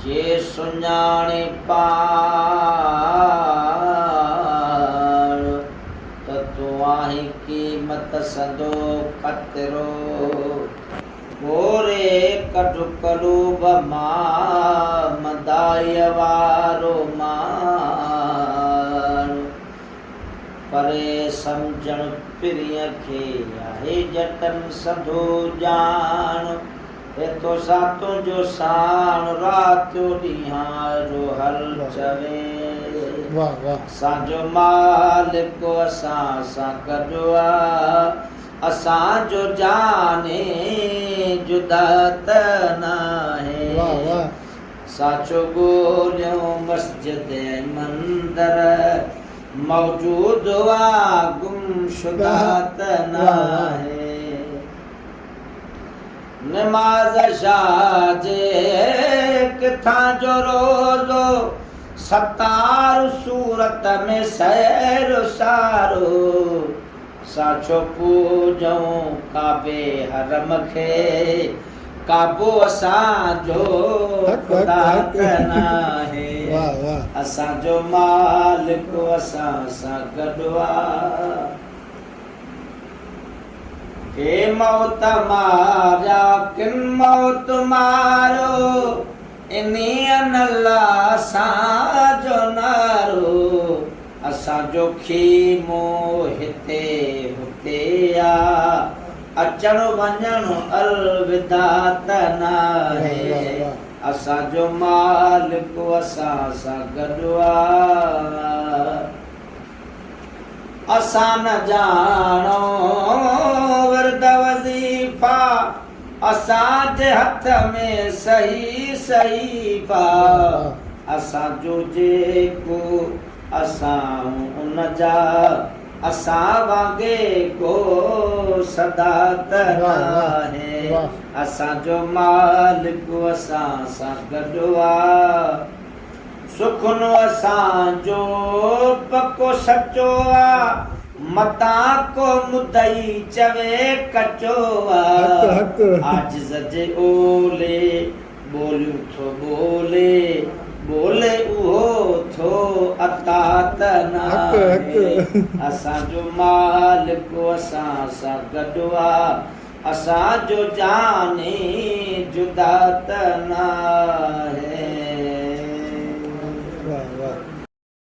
जे सुञाणे पाण त तूं आहीं क़ीमत संदो कतिरो गोरे कढ कलूब मां मदाई वारो माण्हू परे सम्झण पिरीअ खे आहे जटन सधो ॼाण एतो सा तुंहिंजो साण राति ॾींहां हल चवे असांजो मालिक असां सां गॾु आहे असांजो जाने जुदा त नाहे साचो ॻोल्हियूं मस्जिद मंदर मौजूद आहे गुमशुदा त नाहे नमाज शाजे किथां जो रोज़ो सतार सूरत में सैर सारो साचो पूजऊं काबे हरम खे काबो असांजो खुदा त नाहे असांजो मालिक असां सां गॾु आहे के मौत मारिया किन मौत मारो इनी अल्लाह असांजो नारो असांजो खीमो हिते हुते आ अचण वञण अलविदा त नाहे असांजो मालिक असां सां गॾु आहे असां न ॼाणो वर्द वज़ीफ़ा असांजे हथ में सही सहीफ़ा असांजो जेको असां उन जा असां वांगे को सदा त नाहे असांजो मालिक असां सां गॾु आहे सुखनो असांजो पको सचो आहे मतां को मुदई चवे कचो आहे आजिज़ जे ओले बोलियूं थो बोले बोले उहो थो अता त नाहे असांजो मालिक असां सां गॾु आहे असांजो जाने जुदा त नाहे।